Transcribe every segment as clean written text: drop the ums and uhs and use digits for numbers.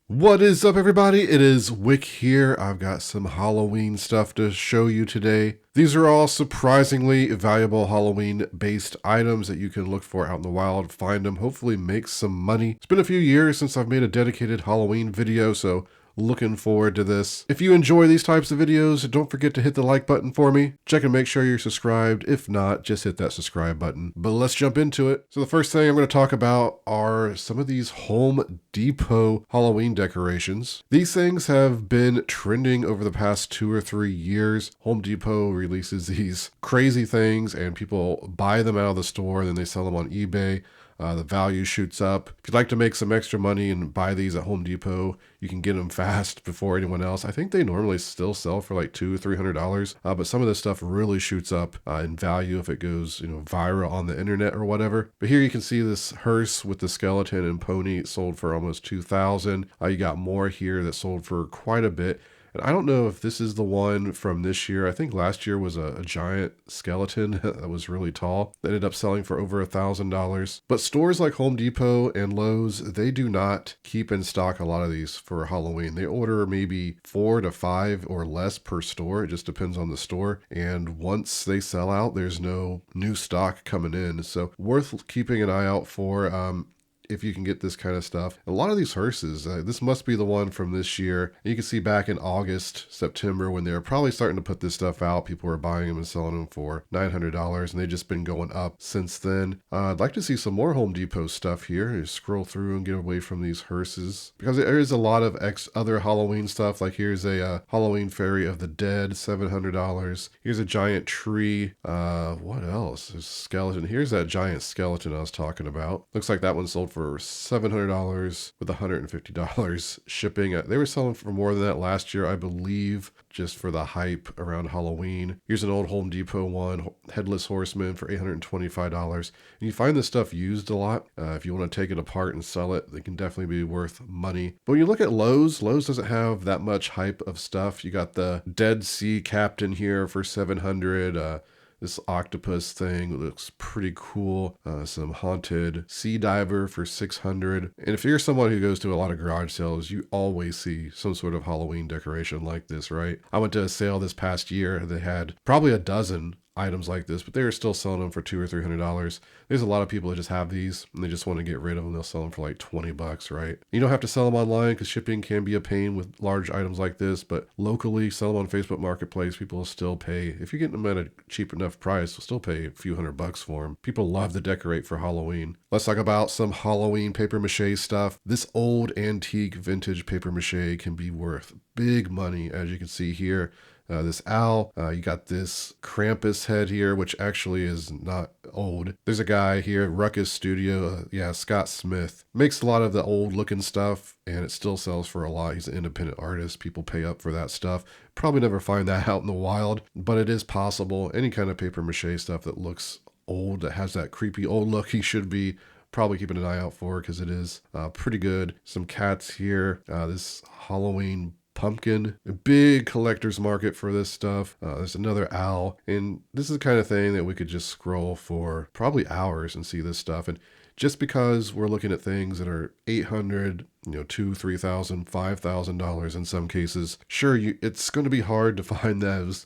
What is up, everybody? It is Wick here. I've got some Halloween stuff to show you today. These are all surprisingly valuable Halloween-based items that you can look for out in the wild, find them, hopefully make some money. It's been a few years since I've made a dedicated Halloween video, so looking forward to this. If you enjoy these types of videos, don't forget to hit the like button for me. Check and make sure you're subscribed. If not, just hit that subscribe button. But let's jump into it. So the first thing I'm going to talk about are some of these Home Depot Halloween decorations. These things have been trending over the past 2 or 3 years. Home Depot releases these crazy things and people buy them out of the store and then they sell them on eBay. The value shoots up. If you'd like to make some extra money and buy these at Home Depot, you can get them fast before anyone else. I think they normally still sell for like $200-300, but some of this stuff really shoots up in value if it goes, viral on the internet or whatever. But here you can see this hearse with the skeleton and pony sold for almost $2,000. You got more here that sold for quite a bit. And I don't know if this is the one from this year. I think last year was a giant skeleton that was really tall. That ended up selling for over $1,000. But stores like Home Depot and Lowe's, they do not keep in stock a lot of these for Halloween. They order maybe 4 to 5 or less per store. It just depends on the store. And once they sell out, there's no new stock coming in. So worth keeping an eye out for. If you can get this kind of stuff. A lot of these hearses, this must be the one from this year. You can see back in August, September, when they were probably starting to put this stuff out, people were buying them and selling them for $900, and they've just been going up since then. I'd like to see some more Home Depot stuff here. You scroll through and get away from these hearses, because there is a lot of other Halloween stuff. Like here's a Halloween Fairy of the Dead, $700. Here's a giant tree. What else? There's a skeleton. Here's that giant skeleton I was talking about. Looks like that one sold for $700 with $150 shipping. They were selling for more than that last year, I believe, just for the hype around Halloween. Here's an old Home Depot one, Headless Horseman for $825. And you find this stuff used a lot. If you want to take it apart and sell it, they can definitely be worth money. But when you look at Lowe's doesn't have that much hype of stuff. You got the Dead Sea Captain here for $700. This octopus thing looks pretty cool. Some haunted sea diver for $600. And if you're someone who goes to a lot of garage sales, you always see some sort of Halloween decoration like this, right? I went to a sale this past year. They had probably a dozen items like this, but they were still selling them for $200 or $300. There's a lot of people that just have these and they just want to get rid of them. They'll sell them for like $20, right? You don't have to sell them online because shipping can be a pain with large items like this, but locally, sell them on Facebook Marketplace. People will still pay. If you're getting them at a cheap enough price, they'll still pay a few $100 for them. People love to decorate for Halloween. Let's talk about some Halloween paper mache stuff. This old antique vintage paper mache can be worth big money, as you can see here. This owl, you got this Krampus head here, which actually is not old. There's a guy here, Ruckus Studio, Scott Smith. Makes a lot of the old looking stuff and it still sells for a lot. He's an independent artist. People pay up for that stuff. Probably never find that out in the wild, but it is possible. Any kind of paper mache stuff that looks old, that has that creepy old look, he should be probably keeping an eye out for because it is pretty good. Some cats here. This Halloween pumpkin, a big collector's market for this stuff. There's another owl, and this is the kind of thing that we could just scroll for probably hours and see this stuff. And just because we're looking at things that are $800, $2,000, $3,000, $5,000 in some cases, sure, it's going to be hard to find those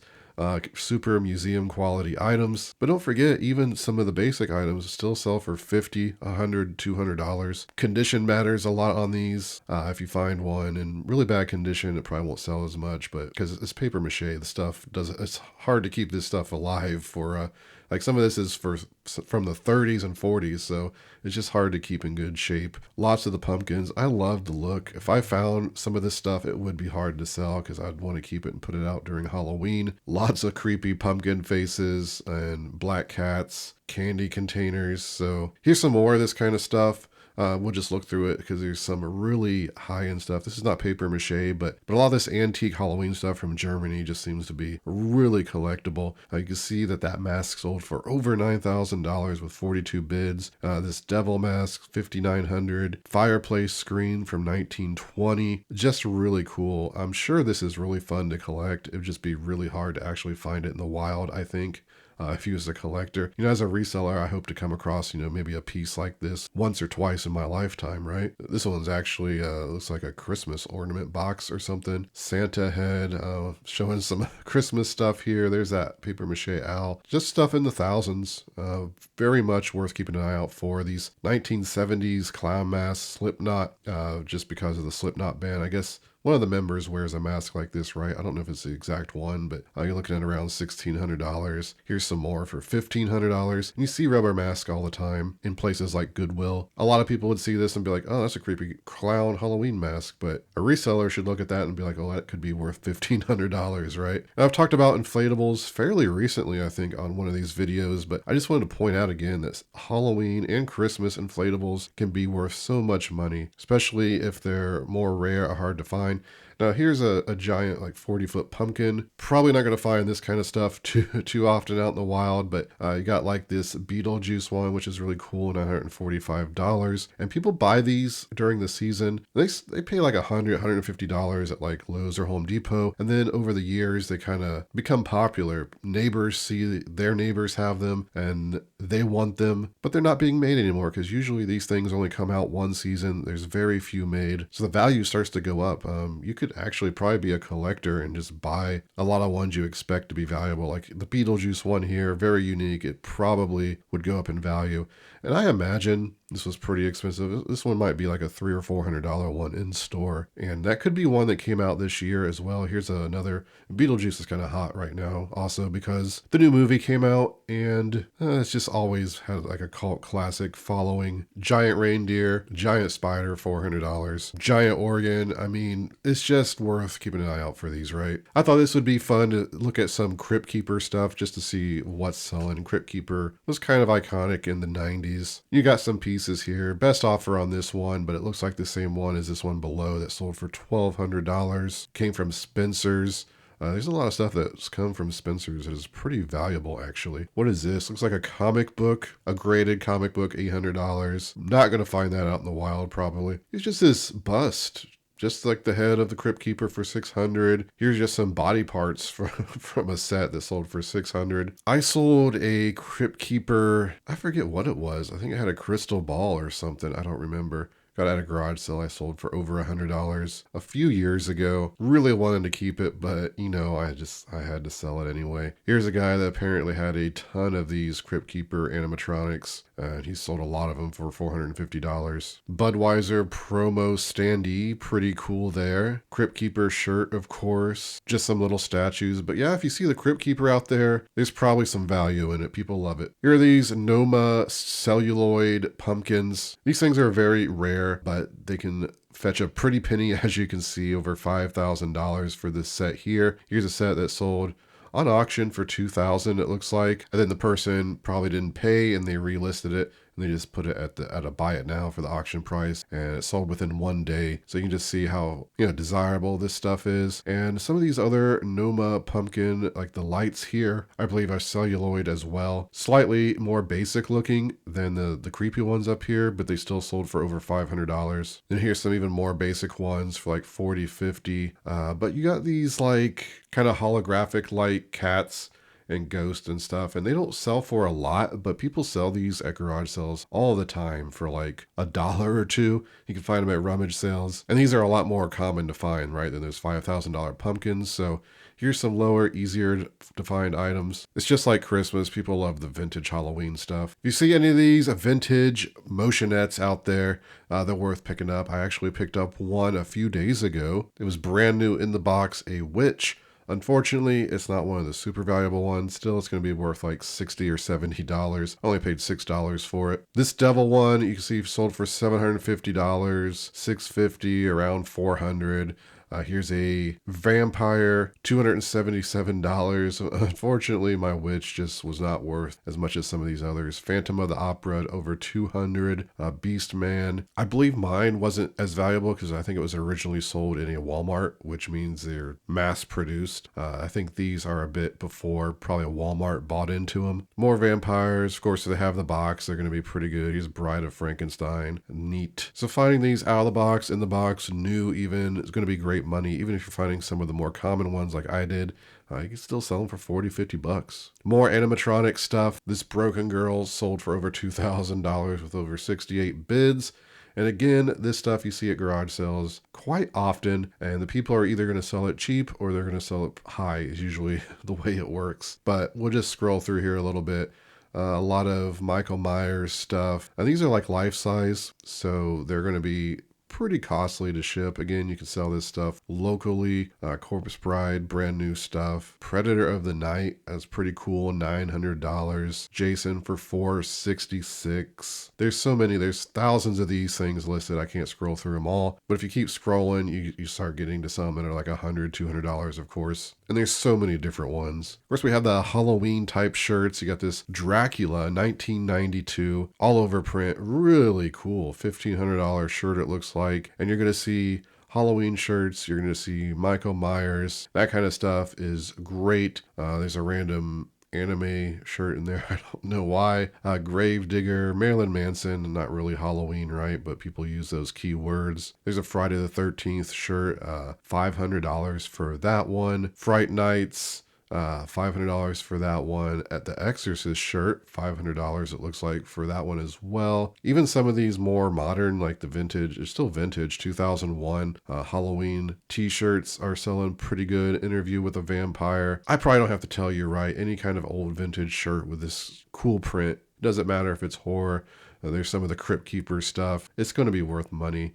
super museum quality items, but don't forget, even some of the basic items still sell for $50, $100, $200. Condition matters a lot on these. If you find one in really bad condition, it probably won't sell as much, but because it's paper mache, the stuff it's hard to keep this stuff alive for like some of this is from the 30s and 40s, so it's just hard to keep in good shape. Lots of the pumpkins. I love the look. If I found some of this stuff, it would be hard to sell because I'd want to keep it and put it out during Halloween. Lots of creepy pumpkin faces and black cats, candy containers. So here's some more of this kind of stuff. We'll just look through it because there's some really high-end stuff. This is not paper mache, but a lot of this antique Halloween stuff from Germany just seems to be really collectible. You can see that mask sold for over $9,000 with 42 bids. This devil mask, $5,900. Fireplace screen from 1920. Just really cool. I'm sure this is really fun to collect. It would just be really hard to actually find it in the wild, I think. if you was a collector. You know, as a reseller, I hope to come across, you know, maybe a piece like this once or twice in my lifetime, right? This one's actually looks like a Christmas ornament box or something. Santa head, showing some Christmas stuff here. There's that paper mache owl. Just stuff in the thousands. Very much worth keeping an eye out for. These 1970s clown masks, Slipknot, just because of the Slipknot band. I guess one of the members wears a mask like this, right? I don't know if it's the exact one, but you're looking at around $1,600. Here's some more for $1,500. And you see rubber masks all the time in places like Goodwill. A lot of people would see this and be like, oh, that's a creepy clown Halloween mask. But a reseller should look at that and be like, oh, that could be worth $1,500, right? And I've talked about inflatables fairly recently, I think, on one of these videos, but I just wanted to point out again that Halloween and Christmas inflatables can be worth so much money, especially if they're more rare or hard to find. Now here's a giant like 40-foot pumpkin. Probably not going to find this kind of stuff too often out in the wild, but you got like this Beetlejuice one, which is really cool, $945. And people buy these during the season. They pay like $150 at like Lowe's or Home Depot. And then over the years, they kind of become popular. Neighbors see their neighbors have them and they want them, but they're not being made anymore because usually these things only come out one season. There's very few made. So the value starts to go up. You could actually probably be a collector and just buy a lot of ones you expect to be valuable. Like the Beetlejuice one here, very unique. It probably would go up in value. And I imagine this was pretty expensive. This one might be like a $300 or $400 one in store. And that could be one that came out this year as well. Here's another. Beetlejuice is kind of hot right now also because the new movie came out and it's just always had like a cult classic following. Giant reindeer, giant spider, $400. Giant organ. I mean, it's just worth keeping an eye out for these, right? I thought this would be fun to look at some Crypt Keeper stuff just to see what's selling. Crypt Keeper was kind of iconic in the 90s. You got some pieces here. Best offer on this one, but it looks like the same one as this one below that sold for $1,200. Came from Spencer's. There's a lot of stuff that's come from Spencer's that is pretty valuable, actually. What is this? Looks like a comic book, a graded comic book, $800. Not going to find that out in the wild, probably. It's just this bust. Just like the head of the Crypt Keeper for $600. Here's just some body parts from a set that sold for $600. I sold a Crypt Keeper, I forget what it was. I think it had a crystal ball or something. I don't remember. Got at a garage sale I sold for over $100 a few years ago. Really wanted to keep it, but you know, I had to sell it anyway. Here's a guy that apparently had a ton of these Crypt Keeper animatronics, and he sold a lot of them for $450. Budweiser promo standee, pretty cool there. Crypt Keeper shirt, of course. Just some little statues, but yeah, if you see the Crypt Keeper out there, there's probably some value in it. People love it. Here are these Noma celluloid pumpkins. These things are very rare, but they can fetch a pretty penny, as you can see, over $5,000 for this set here. Here's a set that sold on auction for $2,000, it looks like. And then the person probably didn't pay and they relisted it. And they just put it at a buy it now for the auction price, and it sold within 1 day. So you can just see how, you know, desirable this stuff is. And some of these other Noma pumpkin, like the lights here, I believe are celluloid as well. Slightly more basic looking than the creepy ones up here, but they still sold for over $500. And here's some even more basic ones for like $40, $50. But you got these like kind of holographic light cats and ghost and stuff, and they don't sell for a lot, but people sell these at garage sales all the time for like $1 or $2. You can find them at rummage sales, and these are a lot more common to find, right, than those $5,000 pumpkins. So here's some lower, easier to find items. It's just like Christmas. People love the vintage Halloween stuff. If you see any of these vintage motionettes out there, they're worth picking up. I actually picked up one a few days ago. It was brand new in the box, a witch. Unfortunately, it's not one of the super valuable ones. Still, it's going to be worth like $60 or $70. I only paid $6 for it. This devil one, you can see sold for $750, $650, around $400. Here's a vampire, $277. Unfortunately, my witch just was not worth as much as some of these others. Phantom of the Opera, over $200. Beast Man. I believe mine wasn't as valuable because I think it was originally sold in a Walmart, which means they're mass produced. I think these are a bit before probably a Walmart bought into them. More vampires. Of course, they have the box. They're going to be pretty good. Here's Bride of Frankenstein. Neat. So finding these out of the box, in the box, new even, is going to be great great money. Even if you're finding some of the more common ones like I did, you can still sell them for 40, 50 bucks. More animatronic stuff. This Broken Girl sold for over $2,000 with over 68 bids. And again, this stuff you see at garage sales quite often, and the people are either going to sell it cheap or they're going to sell it high is usually the way it works. But we'll just scroll through here a little bit. A lot of Michael Myers stuff. And these are like life size, so they're going to be pretty costly to ship. Again, you can sell this stuff locally. Corpse Bride, brand new stuff. Predator of the Night, that's pretty cool, $900. Jason for $466. There's so many, there's thousands of these things listed. I can't scroll through them all, but if you keep scrolling, you start getting to some that are like $100, $200, of course. And there's so many different ones. Of course, we have the Halloween type shirts. You got this Dracula 1992 all over print, really cool, $1,500 shirt it looks like. And you're going to see Halloween shirts, you're going to see Michael Myers, that kind of stuff is great. There's a random anime shirt in there. I don't know why. Gravedigger, Marilyn Manson, not really Halloween, right? But people use those keywords. There's a Friday the 13th shirt, $500 for that one. Fright Nights, $500 for that one. At the Exorcist shirt, $500 it looks like for that one as well. Even some of these more modern, like the vintage, it's still vintage, 2001 Halloween t-shirts are selling pretty good. Interview with a Vampire. I probably don't have to tell you, right? Any kind of old vintage shirt with this cool print, doesn't matter if it's horror. There's some of the Crypt Keeper stuff. It's going to be worth money.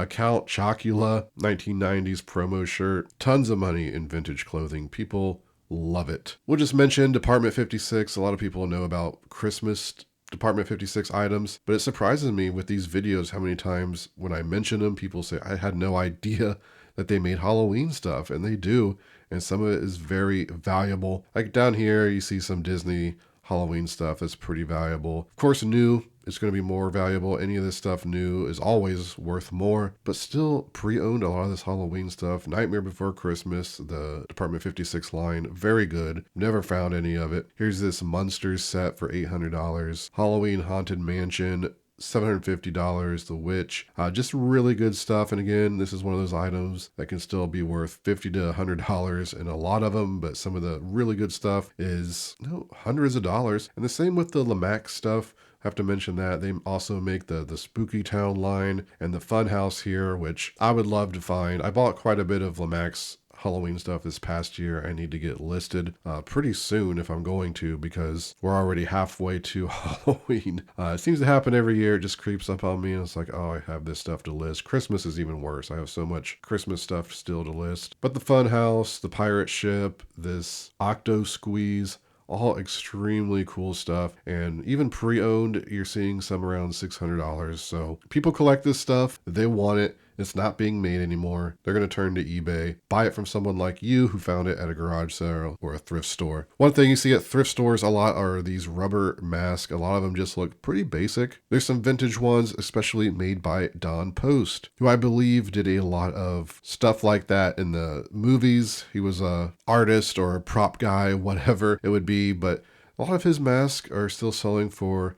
Count Chocula, 1990s promo shirt. Tons of money in vintage clothing. People love it. We'll just mention Department 56. A lot of people know about Christmas Department 56 items, but it surprises me with these videos how many times when I mention them, people say, I had no idea that they made Halloween stuff, and they do, and some of it is very valuable. Like down here, you see some Disney Halloween stuff that's pretty valuable. Of course, new is going to be more valuable. Any of this stuff new is always worth more, but still pre-owned a lot of this Halloween stuff. Nightmare Before Christmas, the Department 56 line, very good. Never found any of it. Here's this Munsters set for $800. Halloween Haunted Mansion, $750. The Witch, just really good stuff. And again, this is one of those items that can still be worth $50 to $100 in a lot of them, but some of the really good stuff is hundreds of dollars. And the same with the Lamax stuff. Have to mention that they also make the Spooky Town line and the Funhouse here, which I would love to find. I bought quite a bit of Lamax Halloween stuff this past year. I need to get listed pretty soon if I'm going to, because we're already halfway to Halloween. It seems to happen every year. It just creeps up on me and it's like, oh, I have this stuff to list. Christmas is even worse. I have so much Christmas stuff still to list. But the Funhouse, the Pirate Ship, this Octo Squeeze, all extremely cool stuff. And even pre-owned, you're seeing some around $600. So people collect this stuff. They want it. It's not being made anymore. They're going to turn to eBay, buy it from someone like you who found it at a garage sale or a thrift store. One thing you see at thrift stores a lot are these rubber masks. A lot of them just look pretty basic. There's some vintage ones, especially made by Don Post, who I believe did a lot of stuff like that in the movies. He was a artist or a prop guy, whatever it would be, but a lot of his masks are still selling for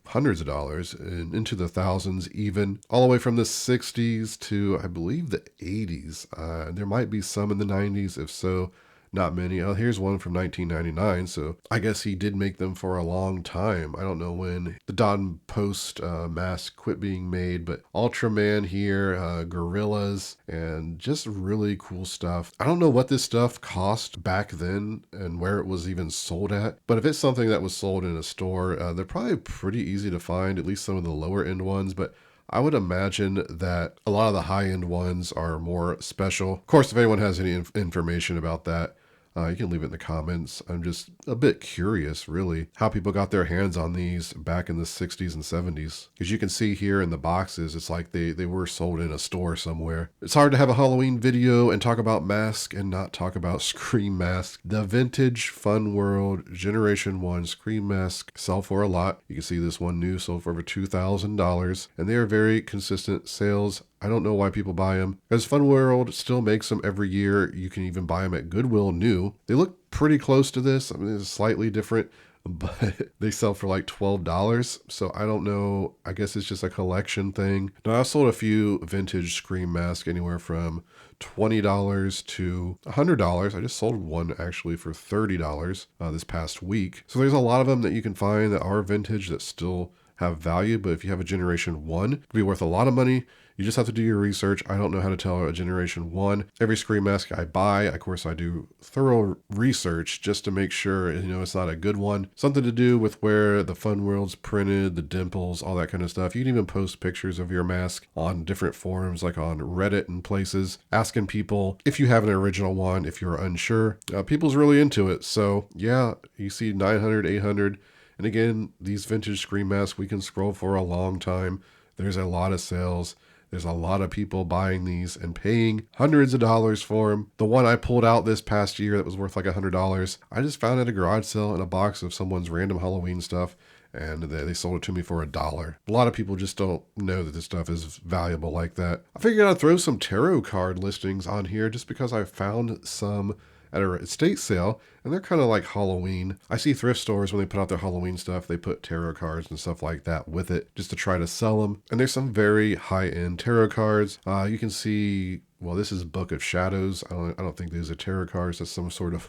hundreds of dollars and into the thousands, even all the way from the 60s to, I believe, the 80s. There might be some in the 90s. If so, not many. Oh, here's one from 1999. So I guess he did make them for a long time. I don't know when the Don Post mask quit being made, but Ultraman here, Gorillas, and just really cool stuff. I don't know what this stuff cost back then and where it was even sold at, but if it's something that was sold in a store, they're probably pretty easy to find, at least some of the lower end ones, but I would imagine that a lot of the high-end ones are more special. Of course, if anyone has any information about that, you can leave it in the comments. I'm just a bit curious, really, how people got their hands on these back in the 60s and 70s. Because you can see here in the boxes, it's like they were sold in a store somewhere. It's hard to have a Halloween video and talk about masks and not talk about Scream masks. The vintage Fun World Generation 1 Scream mask sell for a lot. You can see this one new sold for over $2,000. And they are very consistent sales. I don't know why people buy them, because Fun World still makes them every year. You can even buy them at Goodwill new. They look pretty close to this. I mean, it's slightly different but they sell for like $12. So I don't know. I guess it's just a collection thing. Now, I sold a few vintage Scream masks anywhere from $20 to $100. I just sold one actually for $30 this past week. So there's a lot of them that you can find that are vintage that still have value. But if you have a generation 1, it'll be worth a lot of money. You just have to do your research. I don't know how to tell a generation 1. Every Scream mask I buy, of course, I do thorough research just to make sure, it's not a good one. Something to do with where the Fun World's printed, the dimples, all that kind of stuff. You can even post pictures of your mask on different forums, like on Reddit and places, asking people if you have an original one, if you're unsure. People's really into it. So yeah, you see 900, 800. And again, these vintage Scream masks, we can scroll for a long time. There's a lot of sales. There's a lot of people buying these and paying hundreds of dollars for them. The one I pulled out this past year that was worth like $100, I just found at a garage sale in a box of someone's random Halloween stuff, and they sold it to me for $1. A lot of people just don't know that this stuff is valuable like that. I figured I'd throw some tarot card listings on here just because I found some at a estate sale, and they're kind of like Halloween. I see thrift stores when they put out their Halloween stuff, they put tarot cards and stuff like that with it just to try to sell them. And there's some very high-end tarot cards. You can see, well, this is Book of Shadows. I don't think these are tarot cards. That's some sort of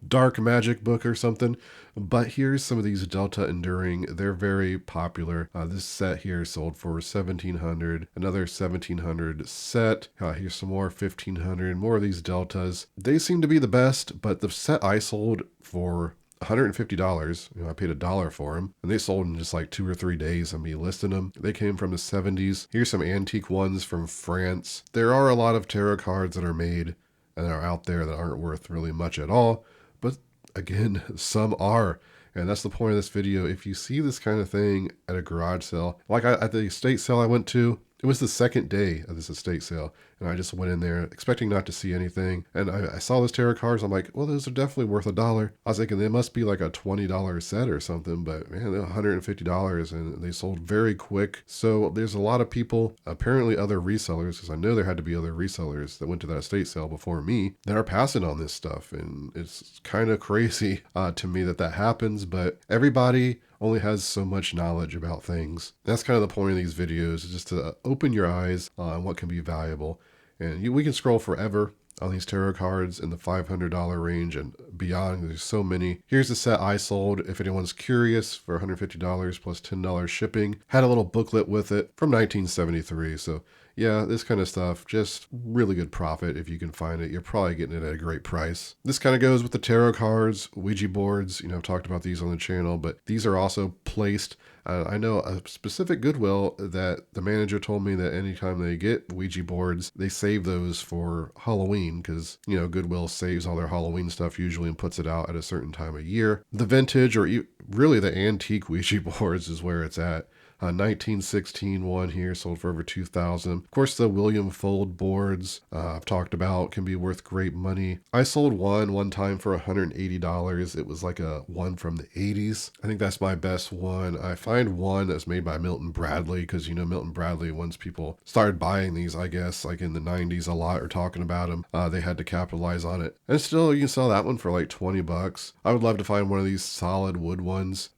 dark magic book or something. But here's some of these Delta Enduring. They're very popular. This set here sold for $1,700. Another $1,700 set. Here's some more $1,500. More of these Deltas. They seem to be the best, but the set I sold for $150. I paid $1 for them, and they sold in just like 2 or 3 days of me listing them. They came from the 70s. Here's some antique ones from France. There are a lot of tarot cards that are made and are out there that aren't worth really much at all, but again, some are. And that's the point of this video. If you see this kind of thing at a garage sale, like at the estate sale I went to, it was the second day of this estate sale, and I just went in there expecting not to see anything. And I saw those tarot cards. I'm like, well, those are definitely worth $1. I was thinking they must be like a $20 set or something, but man, they're $150, and they sold very quick. So there's a lot of people, apparently other resellers, because I know there had to be other resellers that went to that estate sale before me, that are passing on this stuff. And it's kind of crazy to me that happens, but everybody only has so much knowledge about things. That's kind of the point of these videos, is just to open your eyes on what can be valuable. And we can scroll forever on these tarot cards in the $500 range and beyond. There's so many. Here's the set I sold, if anyone's curious, for $150 plus $10 shipping. Had a little booklet with it from 1973. So yeah, this kind of stuff, just really good profit if you can find it. You're probably getting it at a great price. This kind of goes with the tarot cards, Ouija boards. I've talked about these on the channel, but these are also placed. I know a specific Goodwill that the manager told me that anytime they get Ouija boards, they save those for Halloween because, Goodwill saves all their Halloween stuff usually and puts it out at a certain time of year. The vintage or really the antique Ouija boards is where it's at. 1916 one here sold for over $2,000. Of course, the William Fold boards I've talked about can be worth great money. I sold one time for $180. It was like a one from the 80s. I think that's my best one. I find one that's made by Milton Bradley because, Milton Bradley, once people started buying these, I guess, like in the 90s a lot, or talking about them, they had to capitalize on it. And still, you can sell that one for like $20. I would love to find one of these solid wood ones,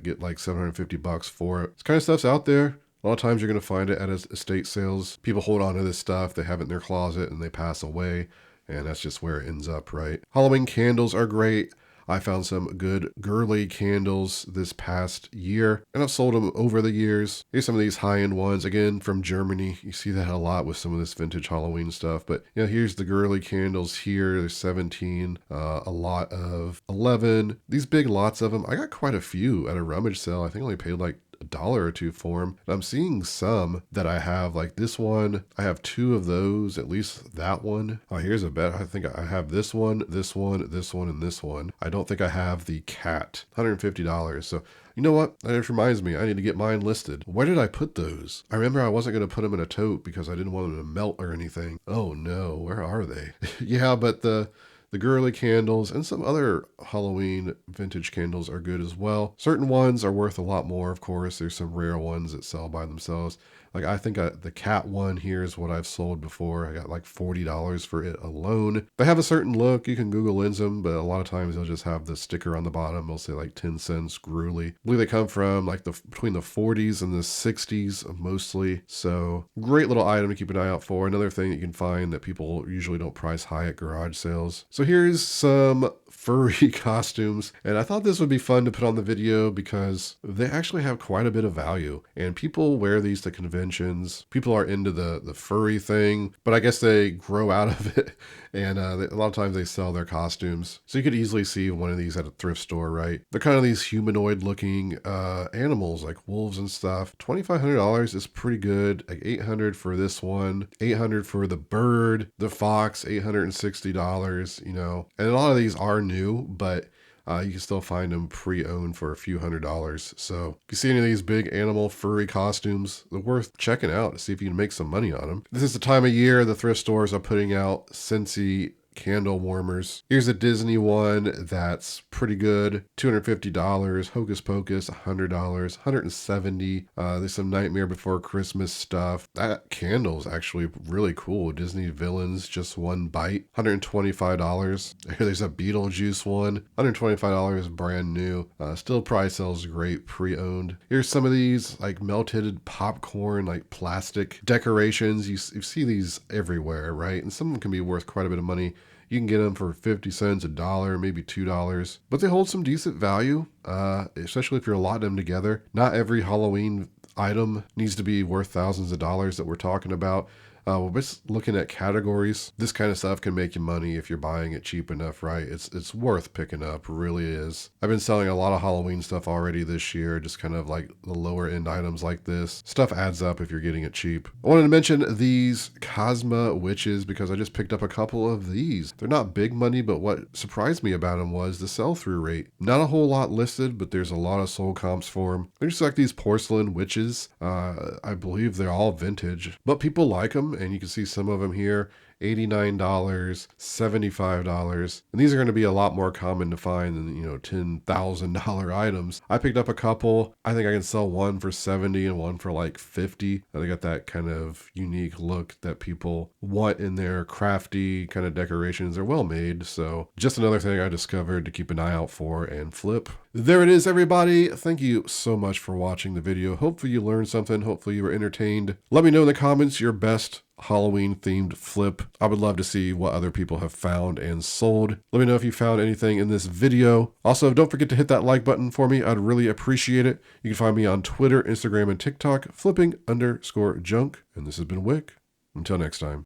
get like $750 for it. It's kind of stuff's out there. A lot of times you're going to find it at estate sales. People hold on to this stuff. They have it in their closet and they pass away. And that's just where it ends up, right? Halloween candles are great. I found some good girly candles this past year, and I've sold them over the years. Here's some of these high-end ones, again, from Germany. You see that a lot with some of this vintage Halloween stuff, but here's the girly candles here. There's 17, a lot of 11. These big lots of them. I got quite a few at a rummage sale. I think I only paid like $1 or $2 for them. And I'm seeing some that I have, like this one. I have 2 of those, at least that one. Oh, here's a bet. I think I have this one, this one, this one, and this one. I don't think I have the cat. $150. So you know what? That just reminds me, I need to get mine listed. Where did I put those? I remember I wasn't going to put them in a tote because I didn't want them to melt or anything. Oh no, where are they? Yeah, but the girly candles and some other Halloween vintage candles are good as well. Certain ones are worth a lot more, of course. There's some rare ones that sell by themselves. Like I think the cat one here is what I've sold before. I got like $40 for it alone. They have a certain look. You can Google lens them, but a lot of times they'll just have the sticker on the bottom. They'll say like 10 cents gruely. I believe they come from like between the 40s and the 60s mostly. So great little item to keep an eye out for. Another thing that you can find that people usually don't price high at garage sales. So here's some furry costumes, and I thought this would be fun to put on the video because they actually have quite a bit of value, and people wear these to conventions. People are into the furry thing, but I guess they grow out of it, and a lot of times they sell their costumes. So you could easily see one of these at a thrift store, right? They're kind of these humanoid looking animals like wolves and stuff. $2,500 is pretty good. Like $800 for this one, $800 for the bird, the fox, $860, you know. And a lot of these are new, but you can still find them pre-owned for a few $100s. So if you see any of these big animal furry costumes, they're worth checking out to see if you can make some money on them. This is the time of year the thrift stores are putting out Scentsy candle warmers. Here's a Disney one that's pretty good. $250. Hocus Pocus, $100. $170. There's some Nightmare Before Christmas stuff. That candle's actually really cool. Disney villains, just one bite. $125. There's a Beetlejuice one. $125, brand new. Still probably sells great pre-owned. Here's some of these like melted popcorn, like plastic decorations. You see these everywhere, right? And some of them can be worth quite a bit of money. You can get them for 50 cents, $1, maybe $2, but they hold some decent value, especially if you're lotting them together. Not every Halloween item needs to be worth thousands of dollars that we're talking about. We're just looking at categories. This kind of stuff can make you money if you're buying it cheap enough, right? It's worth picking up, really is. I've been selling a lot of Halloween stuff already this year, just kind of like the lower end items like this. Stuff adds up if you're getting it cheap. I wanted to mention these Cosma witches because I just picked up a couple of these. They're not big money, but what surprised me about them was the sell-through rate. Not a whole lot listed, but there's a lot of sold comps for them. They're just like these porcelain witches. I believe they're all vintage, but people like them. And you can see some of them here, $89, $75. And these are going to be a lot more common to find than, you know, $10,000 items. I picked up a couple. I think I can sell one for $70 and one for like $50. And they got that kind of unique look that people want in their crafty kind of decorations. They're well made. So just another thing I discovered to keep an eye out for and flip. There it is, everybody. Thank you so much for watching the video. Hopefully you learned something. Hopefully you were entertained. Let me know in the comments your best Halloween themed flip. I would love to see what other people have found and sold. Let me know if you found anything in this video. Also, don't forget to hit that like button for me. I'd really appreciate it. You can find me on Twitter, Instagram, and TikTok, flipping_junk. And this has been Wick. Until next time.